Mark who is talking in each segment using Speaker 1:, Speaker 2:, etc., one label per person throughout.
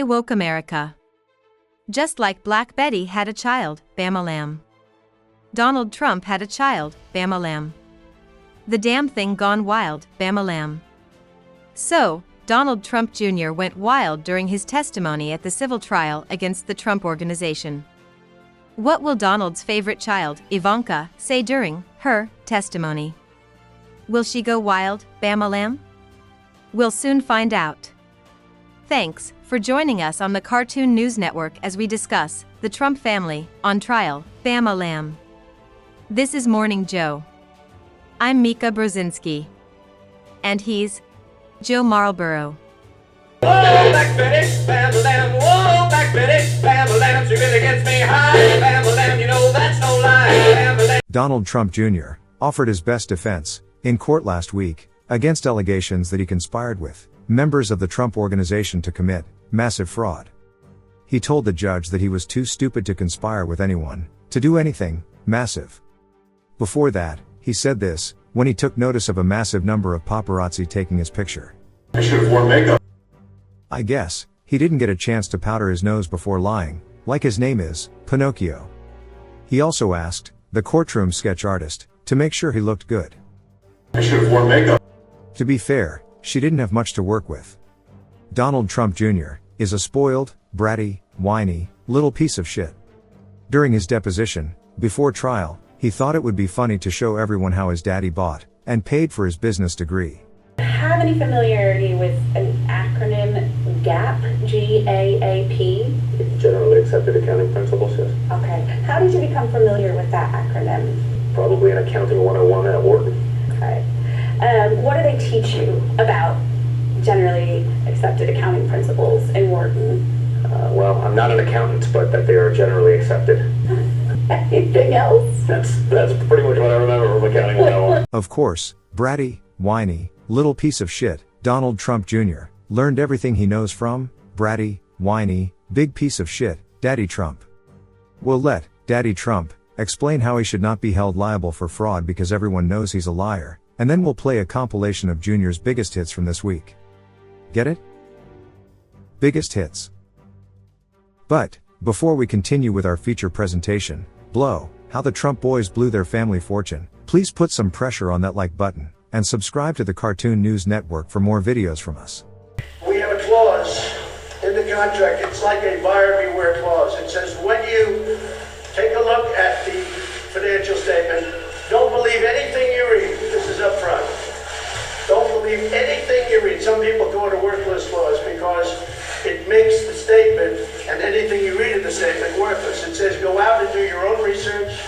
Speaker 1: woke America. Just like Black Betty had a child, Bam-a-lam. Donald Trump had a child, Bam-a-lam. The damn thing gone wild, Bam-a-lam. So, Donald Trump Jr. went wild during his testimony at the civil trial against the Trump Organization. What will Donald's favorite child, Ivanka, say during her testimony? Will she go wild, Bam-a-lam? We'll soon find out. Thanks for joining us on the Cartoon News Network as we discuss the Trump family on trial, Bam-a-lam. This is Morning Joe. I'm Mika Brzezinski. And he's Joe Marlborough.
Speaker 2: Whoa, Black Betty, Bam-a-lam, whoa, Black Betty, Bam-a-lam, she really gets me high, Bam-a-lam, you know that's no lie, Bam-a-lam.
Speaker 3: Donald Trump Jr. offered his best defense in court last week against allegations that he conspired with members of the Trump Organization to commit massive fraud. He told the judge that he was too stupid to conspire with anyone to do anything massive. Before that, he said this when he took notice of a massive number of paparazzi taking his picture.
Speaker 4: I should have worn makeup.
Speaker 3: I guess he didn't get a chance to powder his nose before lying, like his name is Pinocchio. He also asked the courtroom sketch artist to make sure he looked good.
Speaker 4: I should have worn makeup.
Speaker 3: To be fair, she didn't have much to work with. Donald Trump Jr. is a spoiled, bratty, whiny, little piece of shit. During his deposition, before trial, he thought it would be funny to show everyone how his daddy bought and paid for his business degree.
Speaker 5: Have any familiarity with an acronym GAP, G-A-A-P?
Speaker 4: Generally accepted accounting principles, yes.
Speaker 5: Okay. How did you become familiar with that acronym?
Speaker 4: Probably in accounting 101 at Wharton.
Speaker 5: Okay. What do they teach you about generally accepted accounting principles in Wharton?
Speaker 4: Well, I'm not an accountant, but that they are generally accepted.
Speaker 5: Anything else?
Speaker 4: That's pretty much what I remember from accounting 101.
Speaker 3: Of course, bratty, whiny, little piece of shit, Donald Trump Jr. learned everything he knows from bratty, whiny, big piece of shit, Daddy Trump. We'll let Daddy Trump explain how he should not be held liable for fraud because everyone knows he's a liar, and then we'll play a compilation of Junior's biggest hits from this week. Get it? Biggest hits. But before we continue with our feature presentation, blow, how the Trump boys blew their family fortune, please put some pressure on that like button, and subscribe to the Cartoon News Network for more videos from us.
Speaker 6: We have a clause in the contract, it's like a buyer beware clause. It says when you take a look at the financial statement, don't believe anything you read. This is up front. Don't believe anything you read. Some people call it a worthless clause because it makes the statement and anything you read in the statement worthless. It says go out and do your own research,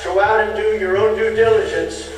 Speaker 6: go out and do your own due diligence.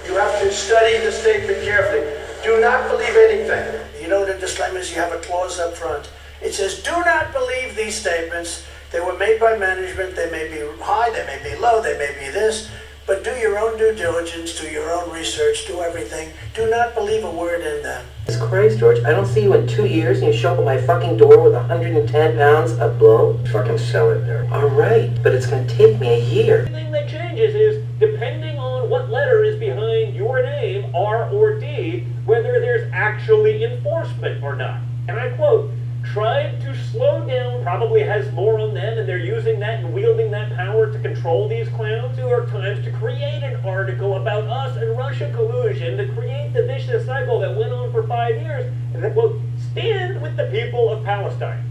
Speaker 6: You have to study the statement carefully. Do not believe anything. You know the disclaimers, you have a clause up front. It says do not believe these statements. They were made by management. They may be high, they may be low, they may be this. But do your own due diligence, do your own research, do everything. Do not believe a word in them.
Speaker 7: Jesus Christ, George, I don't see you in 2 years and you show up at my fucking door with 110 pounds of blow.
Speaker 4: Fucking sell it there.
Speaker 7: Alright, but it's gonna take me a year.
Speaker 8: The thing that changes is, depending on what letter is behind your name, R or D, whether there's actually enforcement or not. And I quote, tried to slow down probably has more on them, and they're using that and wielding that power to control these clowns. New York Times to create an article about us and Russia collusion to create the vicious cycle that went on for 5 years, and then, quote, stand with the people of Palestine.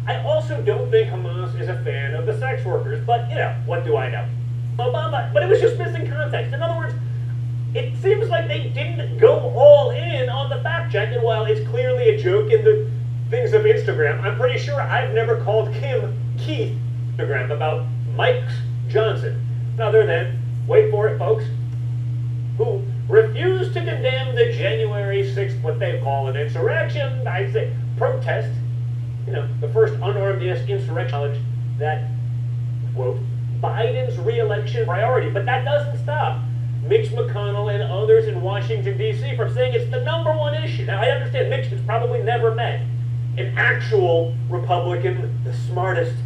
Speaker 8: I also don't think Hamas is a fan of the sex workers, but, you know, what do I know? Obama, but it was just missing context. In other words, it seems like they didn't go all in on the fact check, and while it's clearly a joke in the things of Instagram, I'm pretty sure I've never called Kim Keith Instagram about Mike Johnson, other than, wait for it folks, who refused to condemn the January 6th, what they call an insurrection, I'd say protest, you know, the first unarmed insurrection that, quote, Biden's re-election priority, but that doesn't stop Mitch McConnell and others in Washington, D.C. from saying it's the #1 issue. Now, I understand Mitch has probably never met an actual Republican, the smartest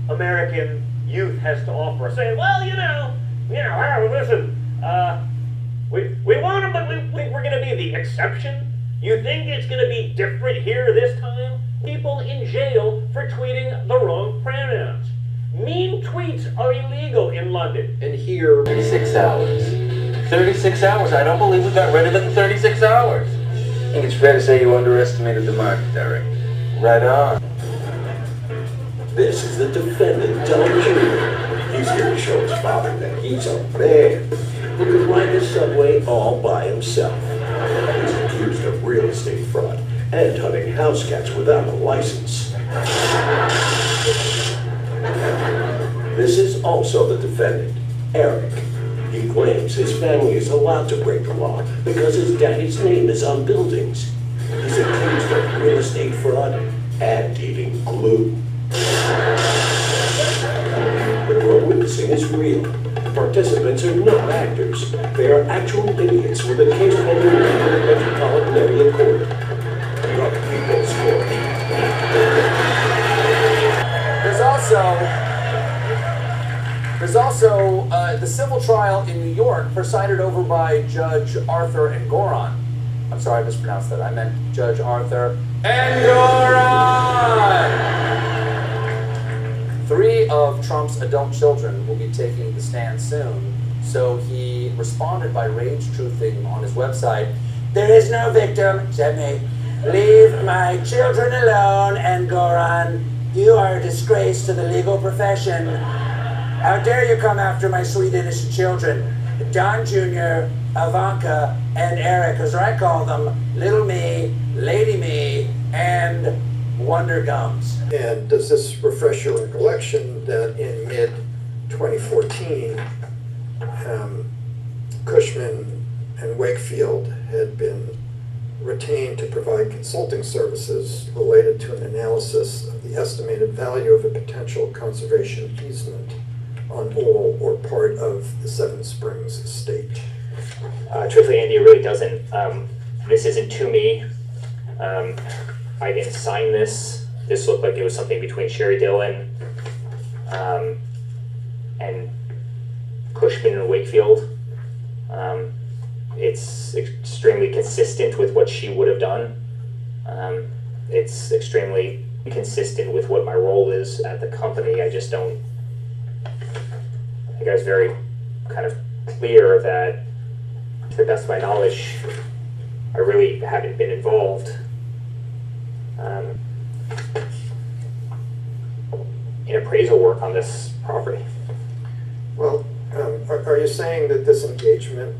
Speaker 8: American youth has to offer, saying, well, listen, we want them, but we're going to be the exception. You think it's going to be different here this time? people in jail for tweeting the wrong pronouns. Mean tweets are illegal in London.
Speaker 7: And here, 36 hours. 36 hours? I don't believe we got rid of it in 36 hours.
Speaker 9: I think it's fair to say you underestimated the market, Derek.
Speaker 7: Right on.
Speaker 10: This is the defendant, Don Jr. He's here to show his father that he's a man who can ride the subway all by himself. He's accused of real estate fraud and hunting house cats without a license. This is also the defendant, Eric. He claims his family is allowed to break the law because his daddy's name is on buildings. He's accused of real estate fraud and eating glue. The court witnessing is real. Participants are not actors. They are actual idiots with a case pending in the Metropolitan Area Court. The People's Court.
Speaker 11: There's also the civil trial in New York presided over by Judge Arthur and Goron. I'm sorry, I mispronounced that. I meant Judge Arthur and Goron! 3 of Trump's adult children will be taking the stand soon, so he responded by rage-truthing on his website, "There is no victim, Jimmy. Leave my children alone, and Goron. You are a disgrace to the legal profession. How dare you come after my sweet innocent children, Don Jr., Ivanka, and Eric, as I call them, Little Me, Lady Me, and Wonder Gums."
Speaker 12: And does this refresh your recollection that in mid-2014, Cushman and Wakefield had been retained to provide consulting services related to an analysis of the estimated value of a potential conservation easement on all or part of the Seven Springs estate?
Speaker 13: Truthfully, Andy, it really doesn't. This isn't to me. I didn't sign this. This looked like it was something between Sherry Dillon and Cushman and Wakefield. It's extremely consistent with what she would have done. It's extremely consistent with what my role is at the company. I just don't. I think I was very kind of clear that, to the best of my knowledge, I really haven't been involved in appraisal work on this property.
Speaker 12: Well, are you saying that this engagement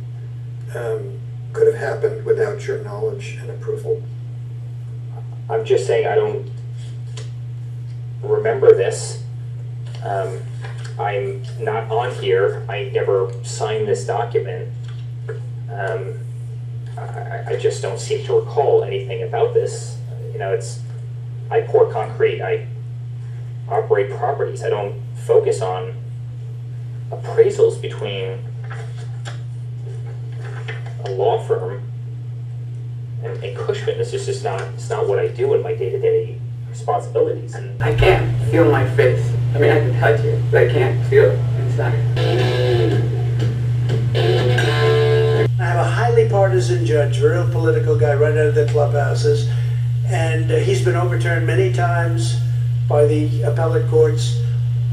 Speaker 12: could have happened without your knowledge and approval?
Speaker 13: I'm just saying I don't remember this. I'm not on here. I never signed this document. I just don't seem to recall anything about this. You know, I pour concrete. I operate properties. I don't focus on appraisals between a law firm and Cushman. It's just not. It's not what I do in my day-to-day responsibilities. And
Speaker 7: I can't feel my face. I mean, I can touch it, but I can't feel it inside.
Speaker 6: I have a highly partisan judge, a real political guy right out of the clubhouses, and he's been overturned many times by the appellate courts,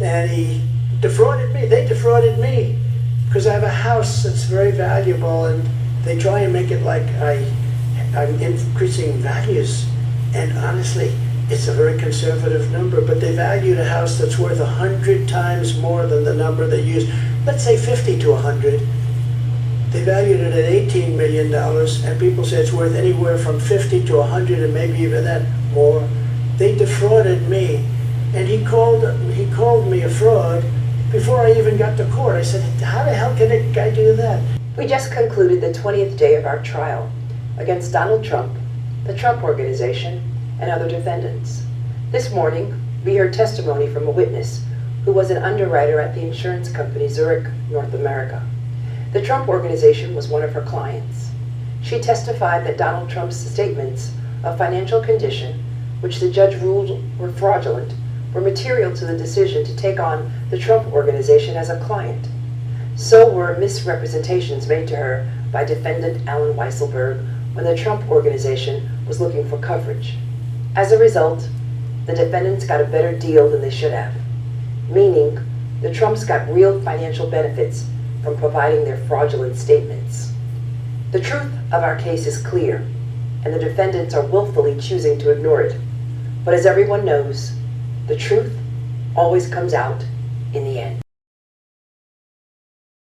Speaker 6: and he defrauded me. They defrauded me because I have a house that's very valuable, and they try and make it like I'm increasing values, and honestly, it's a very conservative number, but they valued a house that's worth 100 times more than the number they used. Let's say 50 to 100. They valued it at $18 million, and people say it's worth anywhere from 50 to 100 and maybe even that more. They defrauded me, and he called me a fraud before I even got to court. I said, how the hell can a guy do that?
Speaker 14: We just concluded the 20th day of our trial against Donald Trump, the Trump Organization, and other defendants. This morning, we heard testimony from a witness who was an underwriter at the insurance company Zurich, North America. The Trump Organization was one of her clients. She testified that Donald Trump's statements of financial condition, which the judge ruled were fraudulent, were material to the decision to take on the Trump Organization as a client. So were misrepresentations made to her by defendant Alan Weisselberg when the Trump Organization was looking for coverage. As a result, the defendants got a better deal than they should have, meaning the Trumps got real financial benefits from providing their fraudulent statements. The truth of our case is clear, and the defendants are willfully choosing to ignore it. But as everyone knows, the truth always comes out in the end.